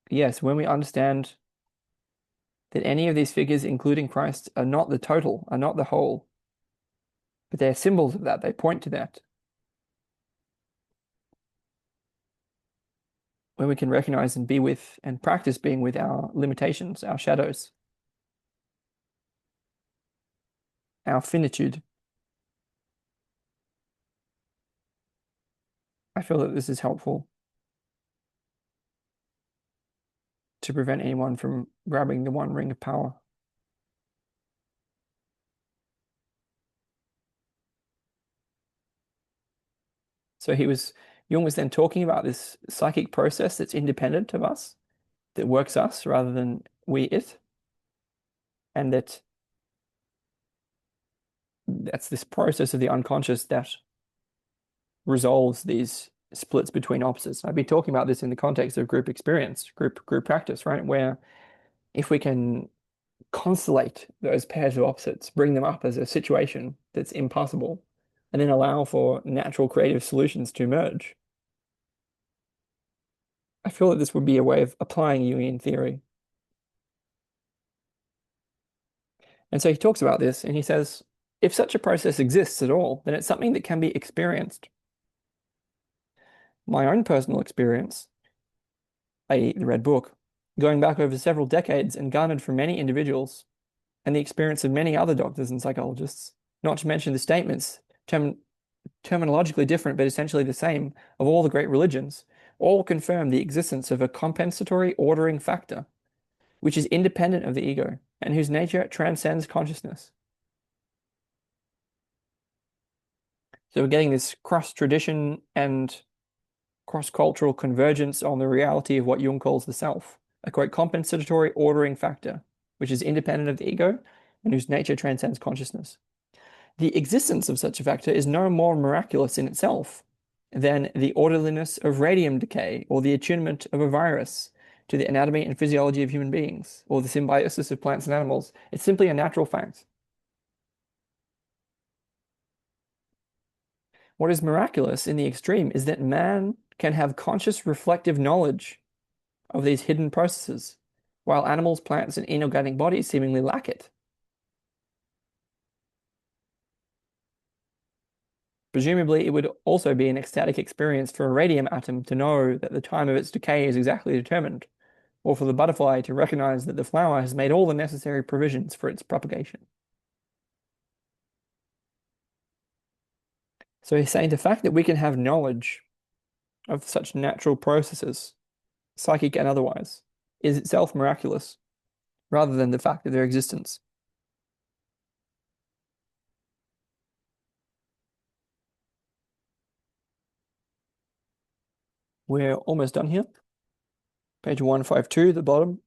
yes, when we understand that any of these figures, including Christ, are not the total, are not the whole, but they're symbols of that, they point to that. When we can recognize and be with and practice being with our limitations, our shadows, our finitude, I feel that this is helpful to prevent anyone from grabbing the one ring of power. So Jung was then talking about this psychic process that's independent of us, that works us rather than we it, and that's this process of the unconscious that resolves these splits between opposites. I've been talking about this in the context of group experience, group practice, right? Where if we can constellate those pairs of opposites, bring them up as a situation that's impossible, and then allow for natural creative solutions to emerge, I feel that this would be a way of applying Jungian theory. And so he talks about this and he says, if such a process exists at all, then it's something that can be experienced. My own personal experience, i.e., the Red Book, going back over several decades and garnered from many individuals, and the experience of many other doctors and psychologists, not to mention the statements, terminologically different but essentially the same, of all the great religions, all confirm the existence of a compensatory ordering factor, which is independent of the ego and whose nature transcends consciousness. So we're getting this cross-tradition and cross-cultural convergence on the reality of what Jung calls the self, a quote, compensatory ordering factor, which is independent of the ego and whose nature transcends consciousness. The existence of such a factor is no more miraculous in itself than the orderliness of radium decay or the attunement of a virus to the anatomy and physiology of human beings or the symbiosis of plants and animals. It's simply a natural fact. What is miraculous in the extreme is that man can have conscious reflective knowledge of these hidden processes, while animals, plants, and inorganic bodies seemingly lack it. Presumably, it would also be an ecstatic experience for a radium atom to know that the time of its decay is exactly determined, or for the butterfly to recognize that the flower has made all the necessary provisions for its propagation. So he's saying the fact that we can have knowledge of such natural processes, psychic and otherwise, is itself miraculous, rather than the fact of their existence. We're almost done here. Page 152, the bottom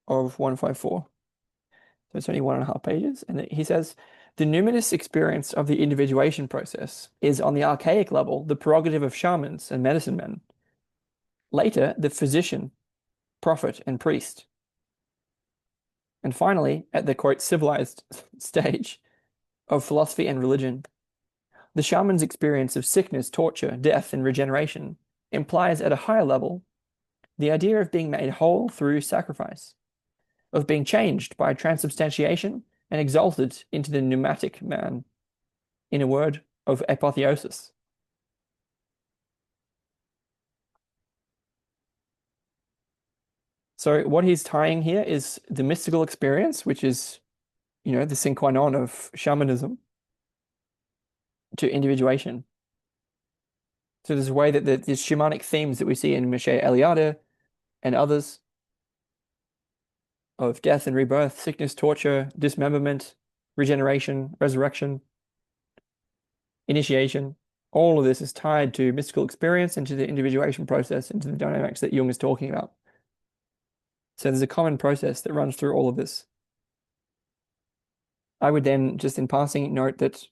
of 154. So it's only 1.5 pages. And he says, the numinous experience of the individuation process is, on the archaic level, the prerogative of shamans and medicine men. Later, the physician, prophet, and priest. And finally, at the quote, civilized stage of philosophy and religion, the shaman's experience of sickness, torture, death, and regeneration implies at a higher level The idea of being made whole through sacrifice, of being changed by transubstantiation and exalted into the pneumatic man, in a word, of apotheosis. So what he's tying here is the mystical experience, which is, the sine qua non of shamanism, to individuation. So there's a way that the shamanic themes that we see in Michel Eliade and others of death and rebirth, sickness, torture, dismemberment, regeneration, resurrection, initiation, all of this is tied to mystical experience and to the individuation process and to the dynamics that Jung is talking about. So there's a common process that runs through all of this. I would then, just in passing, note that,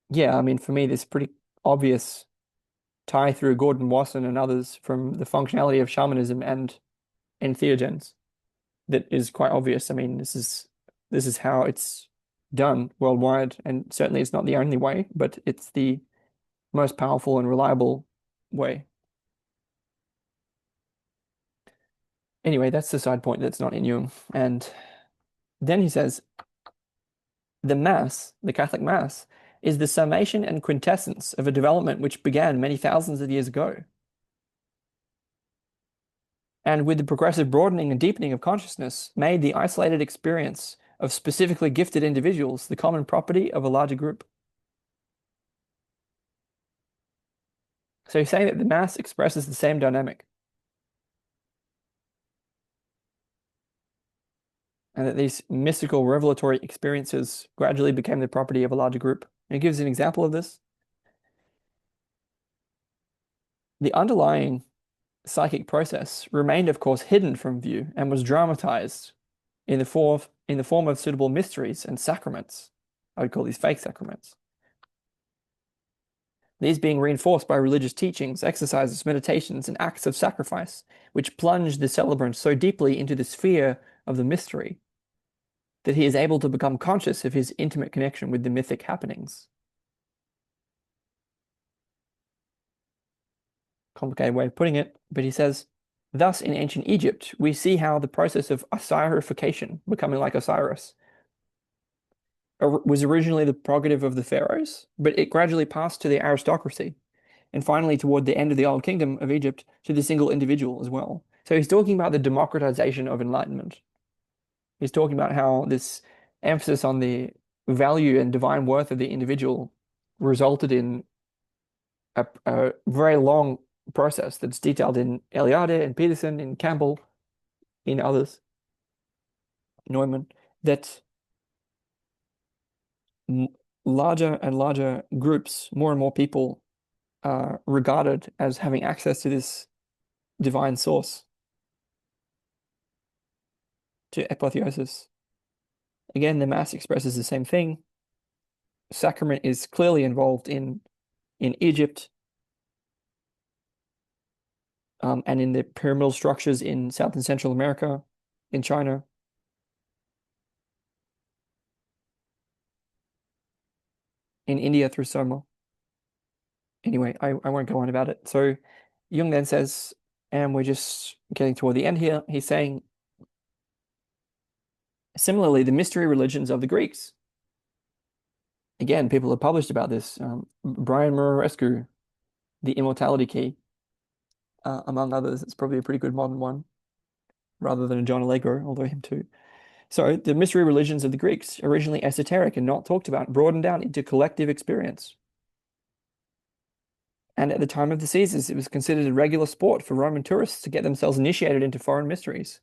yeah, I mean, for me, there's pretty obvious tie through Gordon Wasson and others from the functionality of shamanism and entheogens that is quite obvious. I mean, this is how it's done worldwide, and certainly it's not the only way, but it's the most powerful and reliable way. Anyway, that's the side point that's not in Jung. And then he says, the Mass, the Catholic Mass, is the summation and quintessence of a development which began many thousands of years ago. And with the progressive broadening and deepening of consciousness, made the isolated experience of specifically gifted individuals the common property of a larger group. So he's saying that the Mass expresses the same dynamic, and that these mystical revelatory experiences gradually became the property of a larger group. And he gives an example of this. The underlying psychic process remained, of course, hidden from view and was dramatized in the form of suitable mysteries and sacraments. I would call these fake sacraments. These being reinforced by religious teachings, exercises, meditations, and acts of sacrifice, which plunge the celebrant so deeply into the sphere of the mystery that he is able to become conscious of his intimate connection with the mythic happenings. Complicated way of putting it, but he says, thus in ancient Egypt, we see how the process of Osirification, becoming like Osiris, was originally the prerogative of the pharaohs, but it gradually passed to the aristocracy, and finally toward the end of the Old Kingdom of Egypt to the single individual as well. So he's talking about the democratization of enlightenment. He's talking about how this emphasis on the value and divine worth of the individual resulted in a very long process that's detailed in Eliade, in Peterson, in Campbell, in others, Neumann, that larger and larger groups, more and more people are regarded as having access to this divine source, to apotheosis. Again, the Mass expresses the same thing. Sacrament is clearly involved in Egypt, and in the pyramidal structures in South and Central America, in China. In India through Soma. Anyway, I won't go on about it. So Jung then says, and we're just getting toward the end here, he's saying, similarly, the mystery religions of the Greeks. Again, people have published about this. Brian Murarescu, The Immortality Key, among others. It's probably a pretty good modern one, rather than a John Allegro, although him too. So the mystery religions of the Greeks, originally esoteric and not talked about, broadened out into collective experience. And at the time of the Caesars, it was considered a regular sport for Roman tourists to get themselves initiated into foreign mysteries.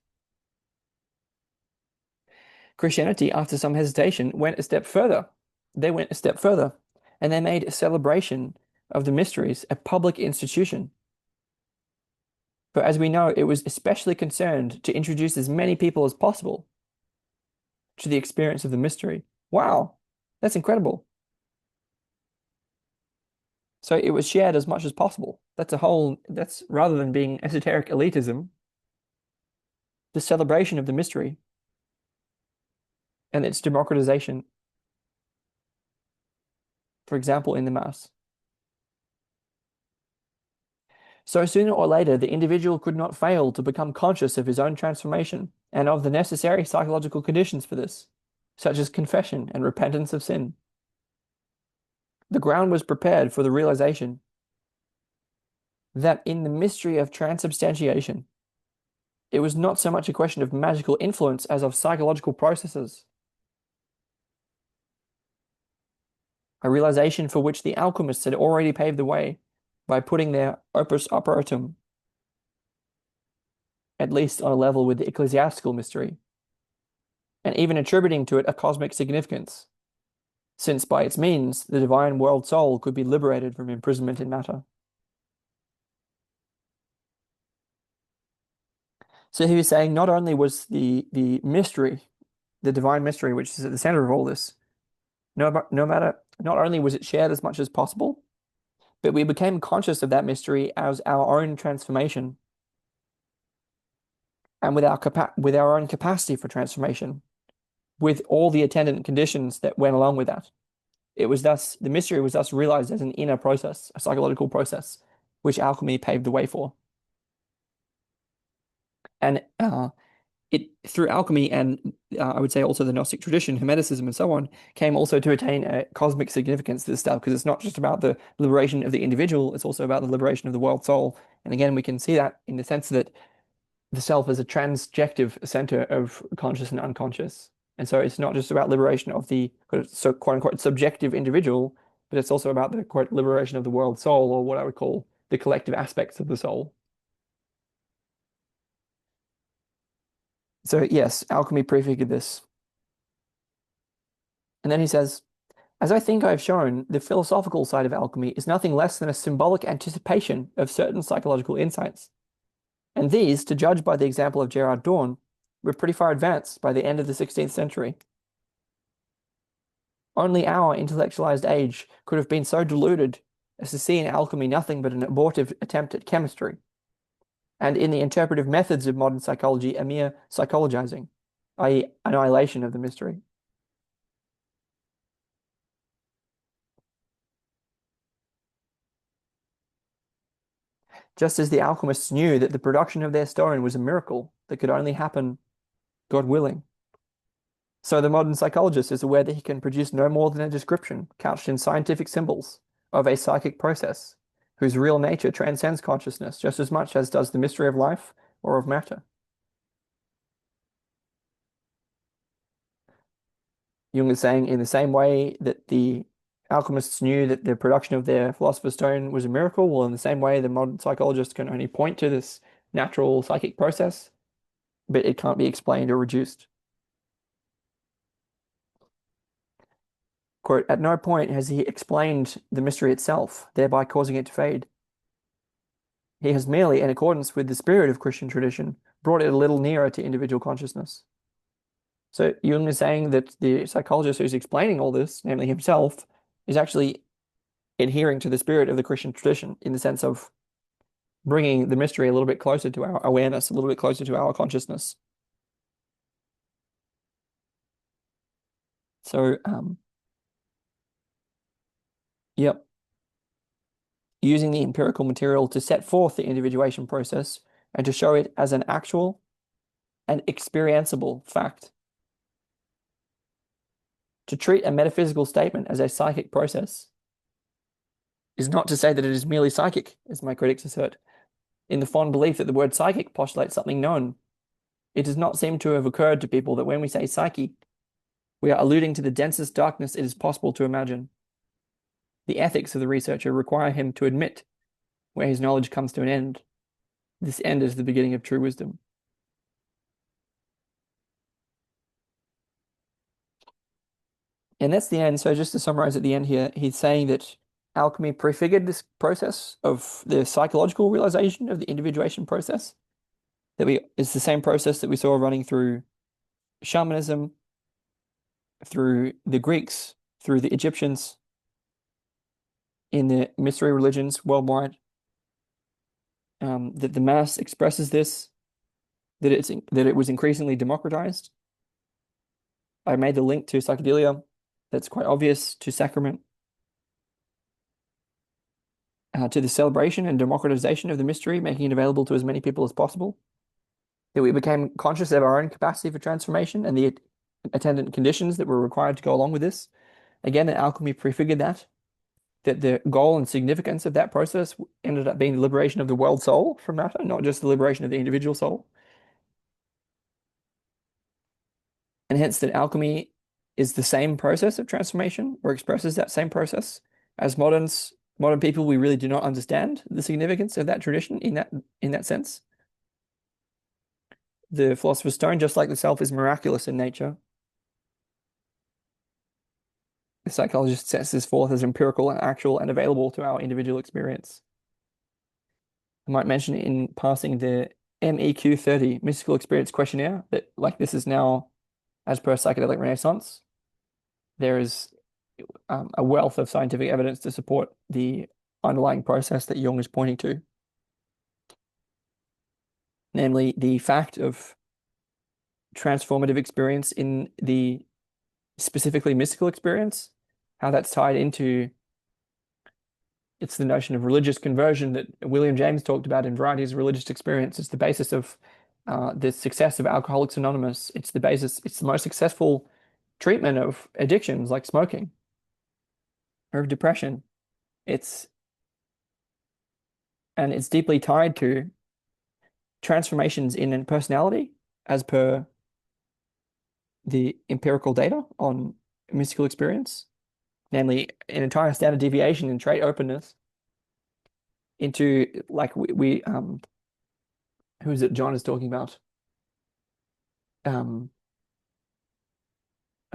Christianity, after some hesitation, went a step further. They went a step further, and they made a celebration of the mysteries a public institution. For as we know, it was especially concerned to introduce as many people as possible to the experience of the mystery. Wow, that's incredible. So it was shared as much as possible. That's rather than being esoteric elitism, the celebration of the mystery and its democratization, for example, in the Mass. So sooner or later, the individual could not fail to become conscious of his own transformation and of the necessary psychological conditions for this, such as confession and repentance of sin. The ground was prepared for the realization that in the mystery of transubstantiation, it was not so much a question of magical influence as of psychological processes, a realization for which the alchemists had already paved the way by putting their opus operatum at least on a level with the ecclesiastical mystery, and even attributing to it a cosmic significance, since by its means the divine world soul could be liberated from imprisonment in matter. So he was saying not only was the mystery, the divine mystery, which is at the center of all this, not only was it shared as much as possible, but we became conscious of that mystery as our own transformation and with our own capacity for transformation, with all the attendant conditions that went along with that. The mystery was thus realized as an inner process, a psychological process, which alchemy paved the way for. And it through alchemy and I would say also the Gnostic tradition, Hermeticism, and so on, came also to attain a cosmic significance to this stuff because it's not just about the liberation of the individual; it's also about the liberation of the world soul. And again, we can see that in the sense that the self is a transjective center of conscious and unconscious, and so it's not just about liberation of the so quote unquote subjective individual, but it's also about the quote liberation of the world soul, or what I would call the collective aspects of the soul. So yes, alchemy prefigured this. And then he says, as I think I've shown, the philosophical side of alchemy is nothing less than a symbolic anticipation of certain psychological insights. And these, to judge by the example of Gerard Dorn, were pretty far advanced by the end of the 16th century. Only our intellectualized age could have been so deluded as to see in alchemy nothing but an abortive attempt at chemistry, and in the interpretive methods of modern psychology a mere psychologizing, i.e., annihilation of the mystery. Just as the alchemists knew that the production of their stone was a miracle that could only happen, God willing. So the modern psychologist is aware that he can produce no more than a description, couched in scientific symbols, of a psychic process, whose real nature transcends consciousness just as much as does the mystery of life or of matter. Jung is saying in the same way that the alchemists knew that the production of their philosopher's stone was a miracle, well, in the same way the modern psychologist can only point to this natural psychic process, but it can't be explained or reduced. Quote, at no point has he explained the mystery itself, thereby causing it to fade. He has merely, in accordance with the spirit of Christian tradition, brought it a little nearer to individual consciousness. So Jung is saying that the psychologist who's explaining all this, namely himself, is actually adhering to the spirit of the Christian tradition in the sense of bringing the mystery a little bit closer to our awareness, a little bit closer to our consciousness. So, yep, using the empirical material to set forth the individuation process and to show it as an actual and experienceable fact. To treat a metaphysical statement as a psychic process is not to say that it is merely psychic, as my critics assert, in the fond belief that the word psychic postulates something known. It does not seem to have occurred to people that when we say psyche, we are alluding to the densest darkness it is possible to imagine. The ethics of the researcher require him to admit where his knowledge comes to an end. This end is the beginning of true wisdom. And that's the end. So just to summarize at the end here, he's saying that alchemy prefigured this process of the psychological realization of the individuation process. It's the same process that we saw running through shamanism, through the Greeks, through the Egyptians, in the mystery religions worldwide. That the mass expresses this, that it was increasingly democratized. I made the link to psychedelia. That's quite obvious, to Sacrament. to the celebration and democratization of the mystery, making it available to as many people as possible. That we became conscious of our own capacity for transformation and the attendant conditions that were required to go along with this. Again, alchemy prefigured that the goal and significance of that process ended up being the liberation of the world soul from matter, not just the liberation of the individual soul. And hence that alchemy is the same process of transformation or expresses that same process. As modern people, we really do not understand the significance of that tradition in that sense. The Philosopher's Stone, just like the self, is miraculous in nature. The psychologist sets this forth as empirical and actual and available to our individual experience. I might mention in passing the MEQ 30 mystical experience questionnaire that, like, this is now, as per psychedelic renaissance, there is a wealth of scientific evidence to support the underlying process that Jung is pointing to, namely the fact of transformative experience in the specifically mystical experience, how that's tied into it's the notion of religious conversion that William James talked about in Varieties of Religious Experience. It's the basis of the success of Alcoholics Anonymous. It's the most successful treatment of addictions like smoking or of depression. It's deeply tied to transformations in personality as per the empirical data on mystical experience, namely an entire standard deviation in trait openness into, like, we who is it John is talking about? I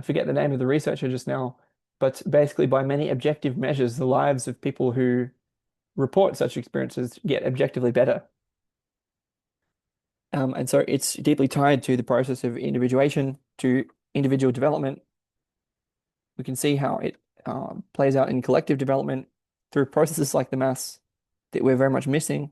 forget the name of the researcher just now, but basically by many objective measures, the lives of people who report such experiences get objectively better. And so it's deeply tied to the process of individuation, to individual development. We can see how it plays out in collective development through processes like the mass that we're very much missing.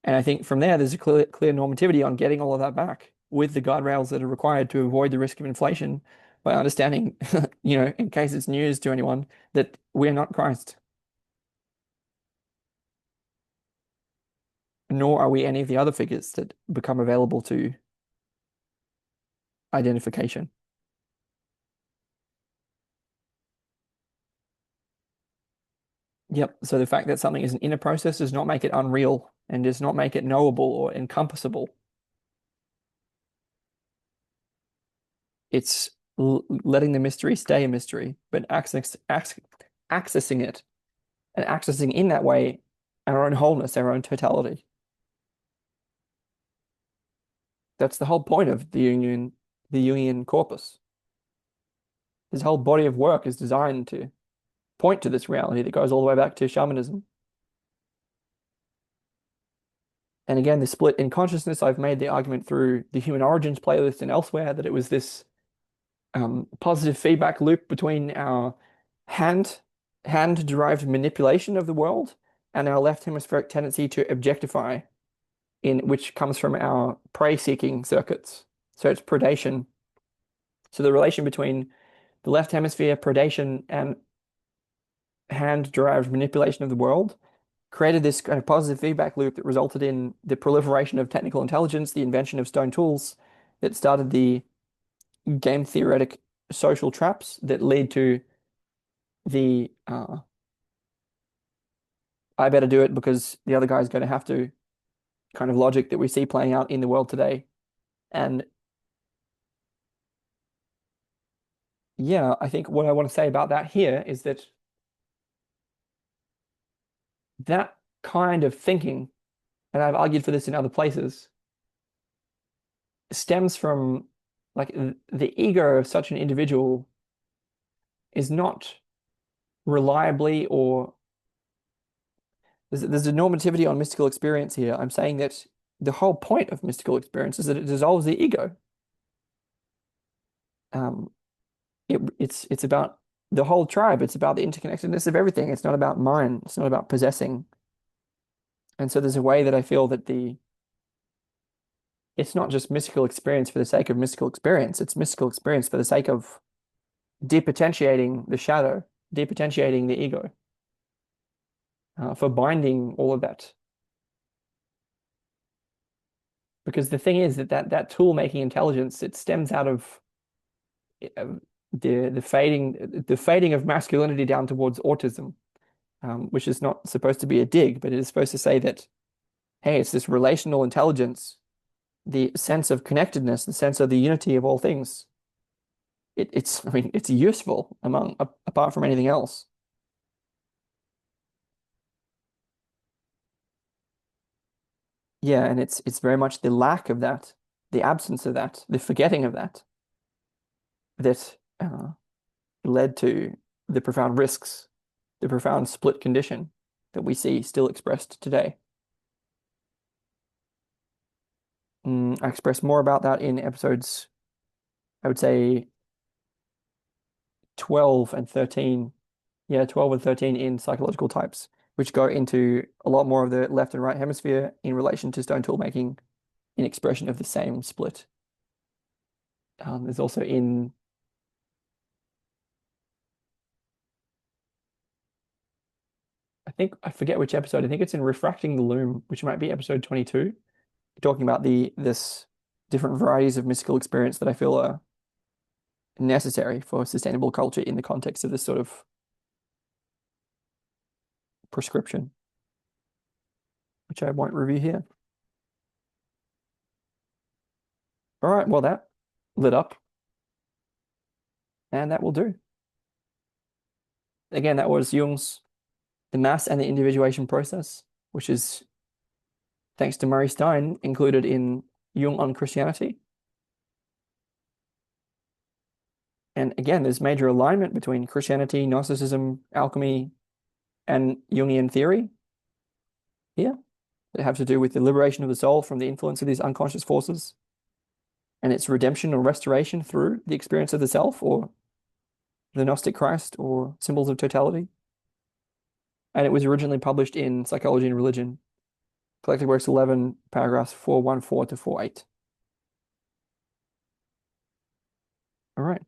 And I think from there, there's a clear normativity on getting all of that back with the guardrails that are required to avoid the risk of inflation by understanding, in case it's news to anyone, that we're not Christ, nor are we any of the other figures that become available to identification. Yep. So the fact that something is an inner process does not make it unreal and does not make it knowable or encompassable. It's letting the mystery stay a mystery, but accessing it and accessing in that way our own wholeness, our own totality. That's the whole point of the Jungian corpus. His whole body of work is designed to point to this reality that goes all the way back to shamanism. And again, the split in consciousness, I've made the argument through the Human Origins playlist and elsewhere that it was this positive feedback loop between our hand-derived manipulation of the world and our left hemispheric tendency to objectify, which comes from our prey-seeking circuits. So it's predation. So the relation between the left hemisphere, predation, and hand-derived manipulation of the world created this kind of positive feedback loop that resulted in the proliferation of technical intelligence, the invention of stone tools that started the game theoretic social traps that lead to the I better do it because the other guy's going to have to kind of logic that we see playing out in the world today. And yeah, I think what I want to say about that here is that that kind of thinking, and I've argued for this in other places, stems from, like, the ego of such an individual is not reliably, or there's a normativity on mystical experience here. I'm saying that the whole point of mystical experience is that it dissolves the ego. It's about the whole tribe. It's about the interconnectedness of everything. It's not about mine. It's not about possessing. And so there's a way that I feel that it's not just mystical experience for the sake of mystical experience. It's mystical experience for the sake of depotentiating the shadow, depotentiating the ego. for binding all of that. Because the thing is that tool making intelligence, it stems out of uh, the fading of masculinity down towards autism, which is not supposed to be a dig, but it is supposed to say that, hey, it's this relational intelligence, the sense of connectedness, the sense of the unity of all things. It's I mean it's useful apart from anything else. Yeah, and it's very much the lack of that, the absence of that, the forgetting of that that led to the profound risks, the profound split condition that we see still expressed today. I express more about that in episodes, I would say 12 and 13. Yeah, 12 and 13 in psychological types, which go into a lot more of the left and right hemisphere in relation to stone tool making in expression of the same split. There's also in I think I forget which episode. I think it's in Refracting the Loom, which might be episode 22, talking about the this different varieties of mystical experience that I feel are necessary for sustainable culture in the context of this sort of prescription, which I won't review here. All right, well that lit up, and that will do. Again, that was Jung's The Mass and the Individuation Process, which is, thanks to Murray Stein, included in Jung on Christianity. And again, there's major alignment between Christianity, Gnosticism, alchemy, and Jungian theory here that have to do with the liberation of the soul from the influence of these unconscious forces and its redemption or restoration through the experience of the self or the Gnostic Christ or symbols of totality. And it was originally published in Psychology and Religion, Collected Works 11, paragraphs 414 to 48. All right.